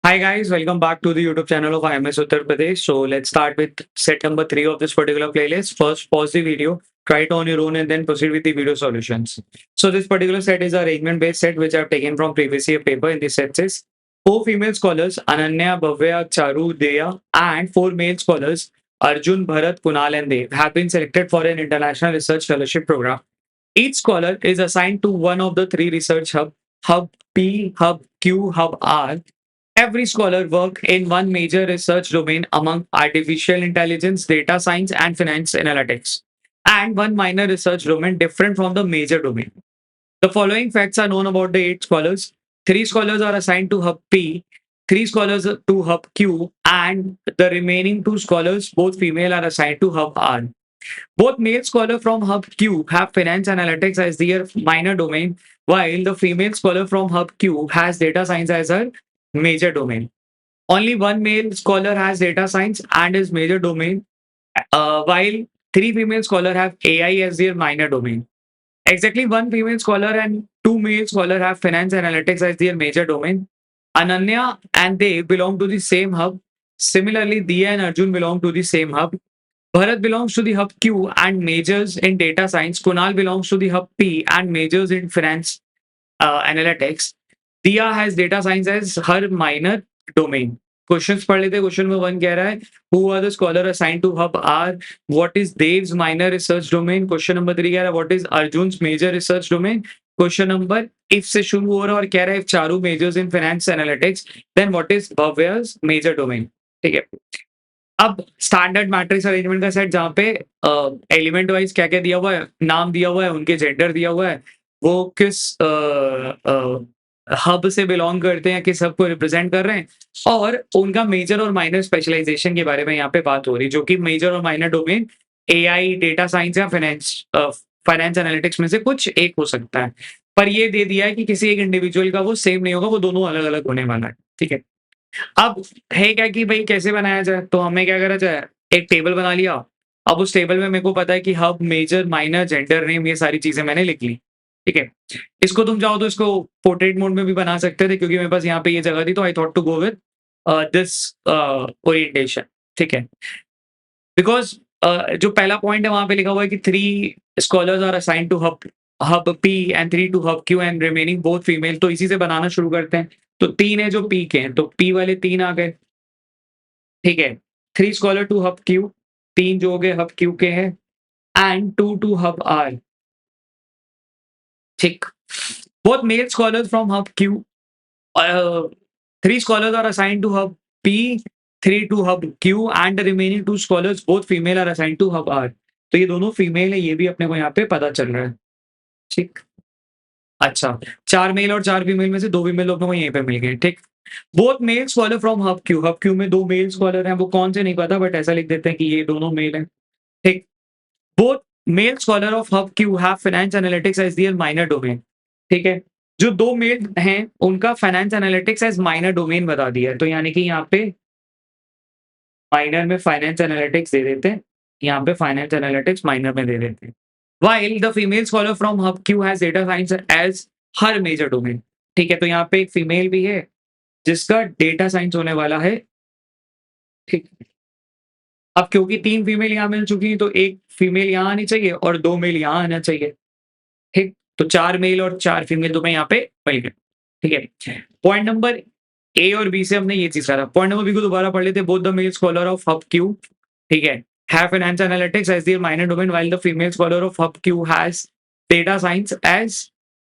Hi guys, welcome back to the YouTube channel of IMS Uttar Pradesh. So let's start with set number 3 of this particular playlist. First, pause the video, try it on your own and then proceed with the video solutions. So this particular set is a arrangement based set which I've taken from previous year paper. In this set says 4 female scholars Ananya, Bhavya, Charu, Deya and 4 male scholars Arjun, Bharat, Kunal and Dev have been selected for an international research fellowship program. Each scholar is assigned to one of the three research Hub P, Hub Q, Hub R. Every scholar works in one major research domain among artificial intelligence, data science, and finance analytics, and one minor research domain different from the major domain. The following facts are known about the 8 scholars. 3 scholars are assigned to Hub P, 3 scholars to Hub Q, and the remaining 2 scholars, both female, are assigned to Hub R. Both male scholars from Hub Q have finance analytics as their minor domain, while the female scholar from Hub Q has data science as her major domain. Only one male scholar has data science and his major domain, while 3 female scholars have AI as their minor domain. Exactly one female scholar and 2 male scholars have finance analytics as their major domain. Ananya and they belong to the same hub. Similarly, Diya and Arjun belong to the same hub. Bharat belongs to the hub Q and majors in data science. Kunal belongs to the hub P and majors in finance analytics. Diya has data science as her minor domain. Questions पढ़ लेते हैं. Question में 1 कह रहा है who are the scholar assigned to hub R, what is Dev's minor research domain. Question number 3 कह रहा है what is Arjun's major research domain. Question number if से शुरू हो रहा है और कह रहा है if Charu majors in finance analytics then what is Bhavya's major domain. ठीक है. अब स्टैंडर्ड मैट्रिक्स अरेंजमेंट का सेट जहाँ पे एलिमेंट वाइज क्या क्या दिया हुआ है, नाम दिया हुआ है, उनके जेंडर दिया हुआ है, वो किस हब से बिलोंग करते हैं, किस हब को रिप्रेजेंट कर रहे हैं, और उनका मेजर और माइनर स्पेशलाइजेशन के बारे में यहाँ पे बात हो रही है, जो कि मेजर और minor domain AI, data science या फाइनेंस एनालिटिक्स में से कुछ एक हो सकता है. पर ये दे दिया है कि किसी एक इंडिविजुअल का वो सेम नहीं होगा, वो दोनों अलग अलग होने वाला है. ठीक है. अब है क्या कि भाई कैसे बनाया जाए, तो हमें क्या करा जाए, एक टेबल बना लिया. अब उस टेबल में मेरे को पता है कि hub, major, minor, gender, name, ये सारी चीजें मैंने लिख ली. ठीक है. इसको तुम चाहो तो इसको पोर्ट्रेट मोड में भी बना सकते थे, क्योंकि मेरे पास यहाँ पे ये जगह थी, तो I thought to go with this orientation. ठीक है. बिकॉज जो पहला पॉइंट है वहां पे लिखा हुआ है कि 3 scholars are assigned to hub P and 3 to hub Q and remaining both female. तो इसी से बनाना शुरू करते हैं. तो 3 है जो पी के हैं, तो पी वाले 3 आ गए. ठीक है. 3 स्कॉलर टू हब क्यू, 3 जो हो गए हब क्यू के हैं, एंड 2 टू हब आर. ठीक. Both mail scholars from hub Q, 3 scholars are assigned to hub P, 3 to hub Q and the remaining 2 scholars both female are assigned to hub R. तो ये दोनों female है, ये भी अपने को यहाँ पे पता चल रहा है. ठीक. अच्छा, 4 मेल और 4 फीमेल में से 2 फीमेल अपने को यहीं पे मिल गए. ठीक. Both male scholar from hub Q में 2 मेल स्कॉलर हैं, वो कौन से नहीं पता, बट ऐसा लिख देते हैं कि ये दोनों मेल हैं. ठीक. Both male scholar of hub Q have finance analytics as their minor domain. ठीक है. जो 2 मेल हैं उनका finance analytics as minor domain बता दिया है, तो यानी कि यहाँ पे माइनर में फाइनेंस एनालिटिक्स दे देते हैं, यहाँ पे फाइनेंस एनालिटिक्स माइनर में दे देते हैं. While the female scholar from Hub Q has data science as her major domain. ठीक है. तो यहाँ पे एक फीमेल भी है जिसका डेटा साइंस होने वाला है. ठीक. अब क्योंकि 3 फीमेल यहाँ मिल चुकी हैं, तो 1 फीमेल यहाँ आनी चाहिए और 2 मेल यहाँ आना चाहिए. ठीक. तो 4 मेल और 4 फीमेल तुम्हें यहाँ पे मिल गए. ठीक है. पॉइंट नंबर ए और बी से हमने ये चीज करा. पॉइंट नंबर बी को दोबारा पढ़ लेते. Both the male scholar of hub Q, ठीक है, have finance analytics as their minor domain, while the female scholar of hub Q has data science as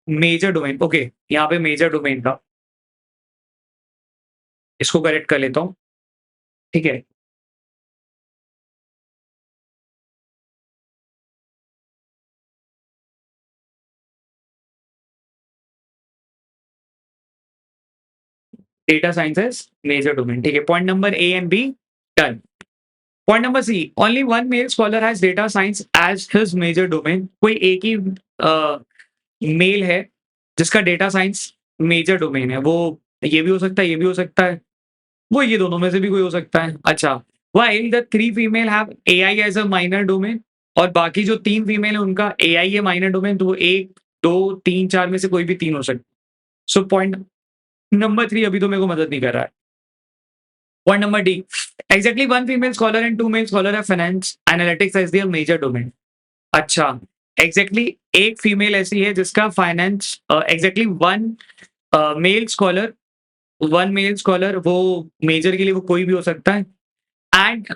major domain. Okay, यहाँ पे major domain था, इसको करेक्ट कर लेता हूँ. ठीक है. Data science as major domain. ठीक है. Point number A and B done. Point number C, only one male scholar has data science as his major domain. कोई एक ही मेल है जिसका डेटा साइंस मेजर डोमेन है. वो ये भी हो सकता है, ये भी हो सकता है, वो ये दोनों में से भी कोई हो सकता है. अच्छा. While the 3 female have AI as a minor domain, और बाकी जो 3 फीमेल है उनका एआई है माइनर डोमेन, तो वो 1, 2, 3, 4 में से कोई भी 3 हो सकता है. सो पॉइंट नंबर 3 अभी तो मेरे को मदद नहीं कर रहा है. Point number D. Exactly one female scholar and two male scholar have finance analytics as their major domain. अच्छा, एग्जैक्टली एक फीमेल ऐसी है जिसका finance exactly one male scholar वो मेजर के लिए वो कोई भी हो सकता है and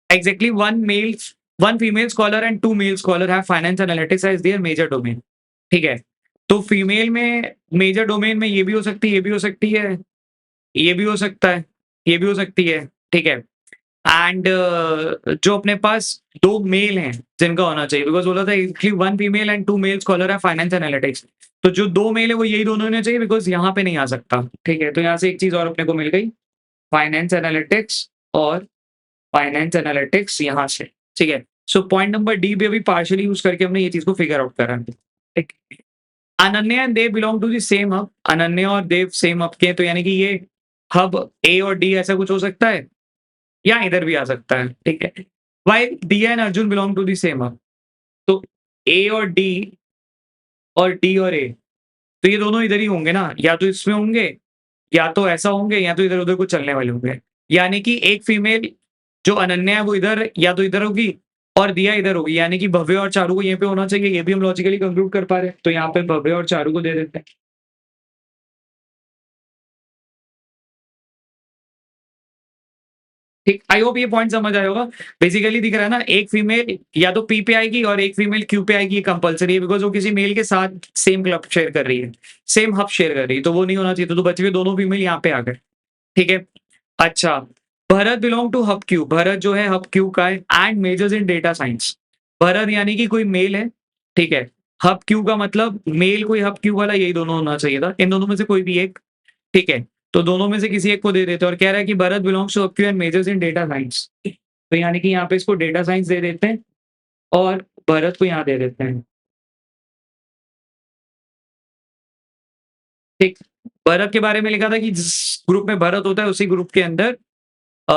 exactly one female scholar and two male scholar have finance analytics as their major domain. ठीक है, तो फीमेल में मेजर डोमेन में ये भी हो सकती है, ये भी हो सकती है, ये भी हो सकता है, ये भी हो सकती है। ठीक है, एंड जो अपने पास 2 मेल हैं जिनका होना चाहिए बिकॉज़ बोला था actually 1 female and 2 male scholar है फाइनेंस एनालिटिक्स। तो जो 2 मेल है वो यही दोनों होने चाहिए बिकॉज़ यहाँ पे नहीं आ सकता। ठीक है, तो यहाँ से एक चीज़ और अपने को मिल गई, फाइनेंस एनालिटिक्स और फाइनेंस एनालिटिक्स यहाँ से। ठीक है, सो पॉइंट नंबर डी भी अभी पार्शियली यूज़ करके हमने ये चीज़ को फिगर आउट करा। ठीक, Ananya and Dev belong to the same hub. Ananya और देव सेम हब के हैं, तो यानी कि ये हब ए और डी ऐसा कुछ हो सकता है या इधर भी आ सकता है। ठीक है, while Diya and Arjun belong to the same hub. तो ए और डी और ए, तो ये दोनों इधर ही होंगे ना, या तो इसमें होंगे, या तो ऐसा होंगे, या तो इधर-उधर कुछ चलने वाले होंगे। यानी कि एक फीमेल जो अनन्या है वो इधर या तो इधर होगी और दिया इधर होगी, यानी कि भव्य और चारू को यहीं पे होना चाहिए, ये भी हम लॉजिकली कंक्लूड कर पा रहे हैं। तो यहाँ पे भव्य और चारू को दे देते हैं। ठीक, आई होप ये पॉइंट समझ आया होगा। बेसिकली दिख रहा है ना, एक फीमेल या तो पी पे आएगी और एक फीमेल क्यू पे आएगी, ये कंपल्सरी है बिकॉज़ वो किसी मेल के साथ सेम क्लब शेयर कर रही है, सेम हब शेयर कर रही है, तो वो नहीं होना चाहिए, तो बचे हुए दोनों फीमेल यहाँ पे आ गए। ठीक है? अच्छा, Bharat belong to hub Q. Bharat जो है हब क्यू का है and majors in data science. Bharat यानी कि कोई मेल है, ठीक है? हब क्यू का मतलब मेल कोई हब क्यू वाला, यही दोनों होना चाहिए था। इन दोनों में से कोई भी एक, ठीक है? तो दोनों में से किसी एक को दे देते हैं और कह रहा है कि Bharat belongs to hub Q and majors in data science. तो यानी कि यहाँ पे इसको डेटा साइंस दे देते हैं और भरत को यहाँ दे देते हैं। ठीक, भरत के बारे में लिखा था कि जिस ग्रुप में भरत होता है उसी ग्रुप के अंदर अ,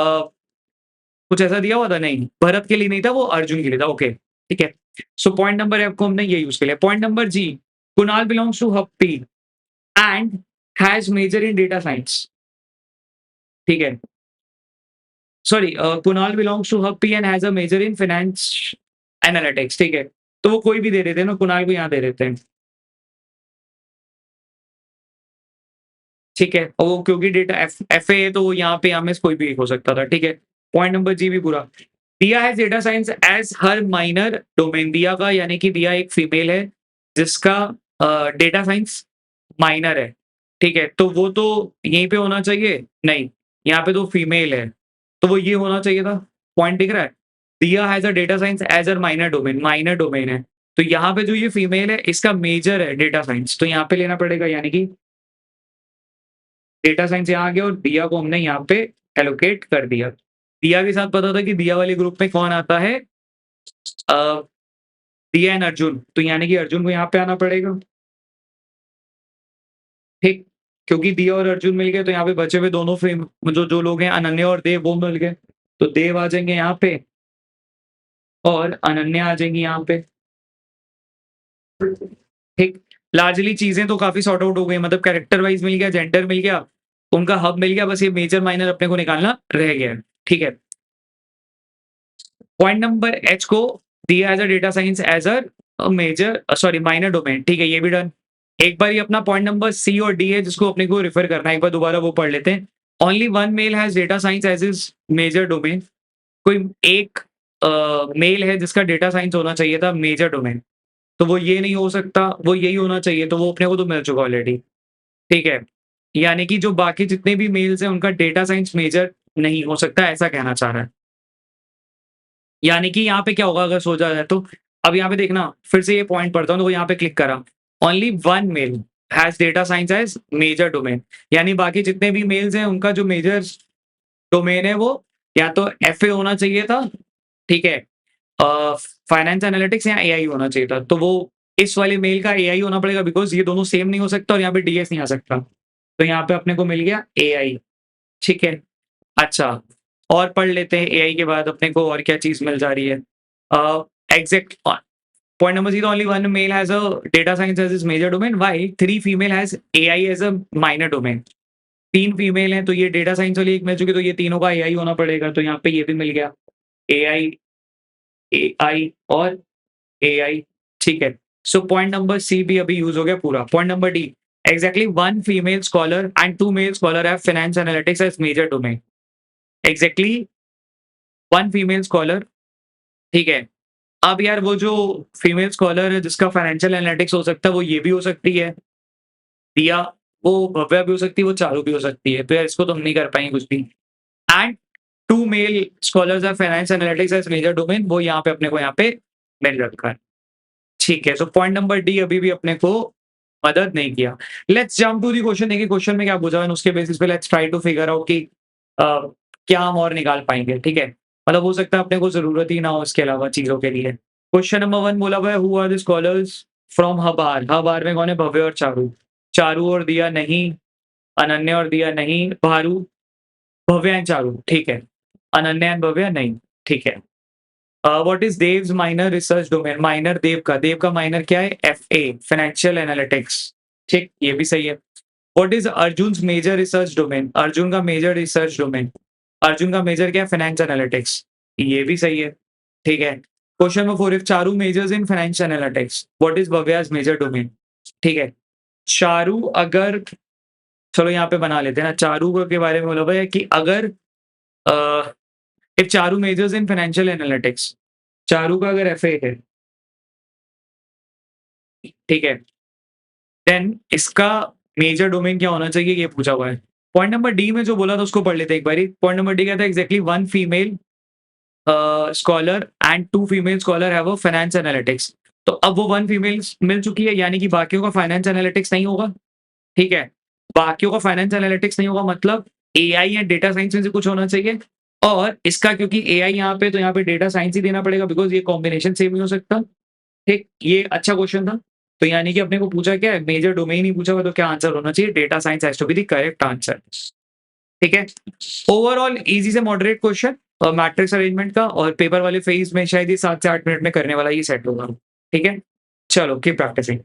कुछ ऐसा दिया हुआ था? नहीं, भरत के लिए नहीं था, वो अर्जुन के लिए था। ओके, ठीक है। सो पॉइंट नंबर एफ को हमने ये यूज़ कर लिया। Point number G, Kunal belongs to hub P and has major in data science. ठीक है। Sorry, Kunal belongs to hub P and has a major in finance analytics. ठीक है। तो वो कोई भी दे देते हैं ना, कुणाल को यहाँ दे देते हैं। ठीक है। और वो क्योंकि डेटा एफ एफए है तो वो यहाँ पे हमें कोई भी एक हो सकता था। ठीक है। पॉइंट नंबर जी भी पूरा। दिया has data science as her minor domain. दिया का यानी कि दिया एक फीमेल है जिसका डेटा साइंस माइनर है। ठीक है। तो वो तो यहीं पे होना चाहिए? नहीं, यहाँ पे तो फीमेल है, तो वो ये होना चाहिए था। पॉइंट दिख रहा है? दिया has a data science as her minor domain है। तो यहाँ पे जो ये फीमेल है इसका मेजर है डेटा साइंस, तो यहाँ पे लेना पड़ेगा, यानी कि डेटा साइंस यहाँ आ गया और दिया को हमने यहाँ पे एलोकेट कर दिया। दिया के साथ पता था कि दिया वाले ग्रुप में कौन आता है? अ, दिया एंड अर्जुन, तो यानी कि अर्जुन को यहाँ पे आना पड़ेगा। ठीक, क्योंकि दिया और अर्जुन मिल गए तो यहाँ पे बचे हुए दोनों फ्रेम जो जो लोग हैं अनन्या और देव वो मिल गए। तो देव आ जाएँगे यहाँ पे और अनन्या आ जाएँगी यहाँ पे। ठीक, लार्जली चीज़ें तो काफ़ी सॉर्ट आउट हो गई, मतलब कैरेक्टर वाइज़ मिल गया, जेंडर मिल गया, उनका हब मिल गया, बस ये मेजर माइनर अपने को निकालना रह गया है। ठीक है। पॉइंट नंबर एच को दिया as a data science as major sorry minor domain. ठीक है, ये भी डन। एक बार ये अपना पॉइंट नंबर सी और डी है जिसको अपने को रेफर करना है, एक बार दोबारा वो पढ़ लेते हैं। Only one male has data science as his major domain. कोई एक मेल है जिसका डेटा साइंस होना चाहिए था मेजर डोमेन, तो वो ये नहीं हो सकता, वो यही होना चाहिए, तो वो अपने को तो मिल चुका ऑलरेडी। ठीक है, यानी कि जो बाकी जितने भी मेल्स हैं उनका डेटा साइंस मेजर नहीं हो सकता, ऐसा कहना चाह रहा है। यानी कि यहाँ पे क्या होगा अगर सोचा जाए तो, अब यहाँ पे देखना, फिर से ये पॉइंट पढ़ता हूँ तो यहाँ पे क्लिक करा। Only one male has data science as major domain, यानी बाकी जितने भी मेल्स हैं उनका जो मेजर डोमेन है वो या तो एफए होना चाहिए था, ठीक है? फाइनेंस एनालिटिक्स या एआई होना चाहिए था। तो वो इस वाले मेल का एआई होना पड़ेगा बिकॉज़ ये दोनों सेम नहीं हो सकता और यहाँ पे डीएस नहीं आ सकता। तो यहाँ पे अपने को मिल गया एआई, ठीक है? अच्छा, और पढ़ लेते हैं एआई के बाद अपने को और क्या चीज़ मिल जा रही है। Exact point number 0, only one male has a data science as his major domain, while 3 female has AI as a minor domain. 3 female हैं, तो ये डेटा साइंस वाली एक मिल चुकी, तो ये तीनों का एआई होना पड़ेगा, तो यहाँ पे ये भी मिल गया। एआई, एआई और एआई, ठीक है। सो पॉइंट नंबर सी भी अभी यूज़ हो गया पूरा। Point number D, exactly 1 female scholar and 2 male scholar have finance analytics as major domain. Exactly 1 female scholar, ठीक है। अब यार वो जो फीमेल स्कॉलर है जिसका फाइनेंशियल एनालिटिक्स हो सकता है, वो ये भी हो सकती है, दिया, वो भव्या भी हो सकती है, वो चारू भी हो सकती है, तो यार इसको तो हम नहीं कर पाएँगे कुछ भी। And 2 male scholars of finance analytics as major domain, वो यहाँ पे अपने को यहाँ पे मिल रखा है। ठीक है, सो पॉइंट नंबर डी अभी भी अपने को मदद नहीं किया। Let's jump to the question, देखिए क्वेश्चन में क्या पूछा है, उसके बेसिस पे let's try to figure out कि क्या हम और निकाल पाएँगे, ठीक है? मतलब हो सकता है अपने को ज़रूरत ही ना हो इसके अलावा चीज़ों के लिए। क्वेश्चन नंबर 1 बोला हुआ है, who are the scholars from hub R? Hub R में कौन है? भव्य और चारू। चारू और दिया नहीं, अनन्या और दिया नहीं, भारू, भव्य एंड चारू, ठीक है। अनन्या एंड भव्य नहीं, ठीक है। What is Dev's minor research domain? Minor Dev का माइनर क्या है? एफए, फाइनेंशियल एनालिटिक्स, ठीक, ये भी सही है। What is Arjun's major research domain? Arjun का मेजर रिसर्च डोमेन, अर्जुन का मेजर क्या है? फाइनेंस एनालिटिक्स, ये भी सही है, ठीक है। Question number 4, if Charu majors in finance analytics, what is Bhavya's major domain? ठीक है। चारू अगर, चलो यहाँ पे बना लेते हैं ना, चारू के बारे में बोला हुआ है कि अगर if Charu majors in financial analytics, Charu का अगर एफए है, ठीक है, देन इसका मेजर डोमेन क्या होना चाहिए, ये पूछा हुआ है। पॉइंट नंबर डी में जो बोला था उसको पढ़ लेते हैं एक बारी। पॉइंट नंबर डी क्या था? Exactly 1 female scholar and 2 female scholar have a finance analytics. तो अब वो 1 फीमेल मिल चुकी है, यानी कि बाकियों का फाइनेंस एनालिटिक्स नहीं होगा, ठीक है। बाकियों का फाइनेंस एनालिटिक्स नहीं होगा, मतलब एआई या डेटा साइंस में से कुछ होना चाहिए, और इसका क्योंकि एआई यहाँ पे, तो यहाँ पे डेटा साइंस ही देना पड़ेगा, बिकॉज़ ये कॉम्बिनेशन सेम नहीं हो सकता। ठीक, ये अच्छा क्वेश्चन था। तो यानी कि अपने को पूछा क्या है? मेजर डोमेन ही पूछा हुआ, तो क्या आंसर होना चाहिए? Data science has to be the correct answer. ठीक है? ओवरऑल ईज़ी से मॉडरेट क्वेश्चन मैट्रिक्स अरेंजमेंट का, और पेपर वाले फेज़ में शायद ये 7 से 8 मिनट में करने वाला ये सेट होगा। ठीक है? चलो कीप प्रैक्टिसिंग।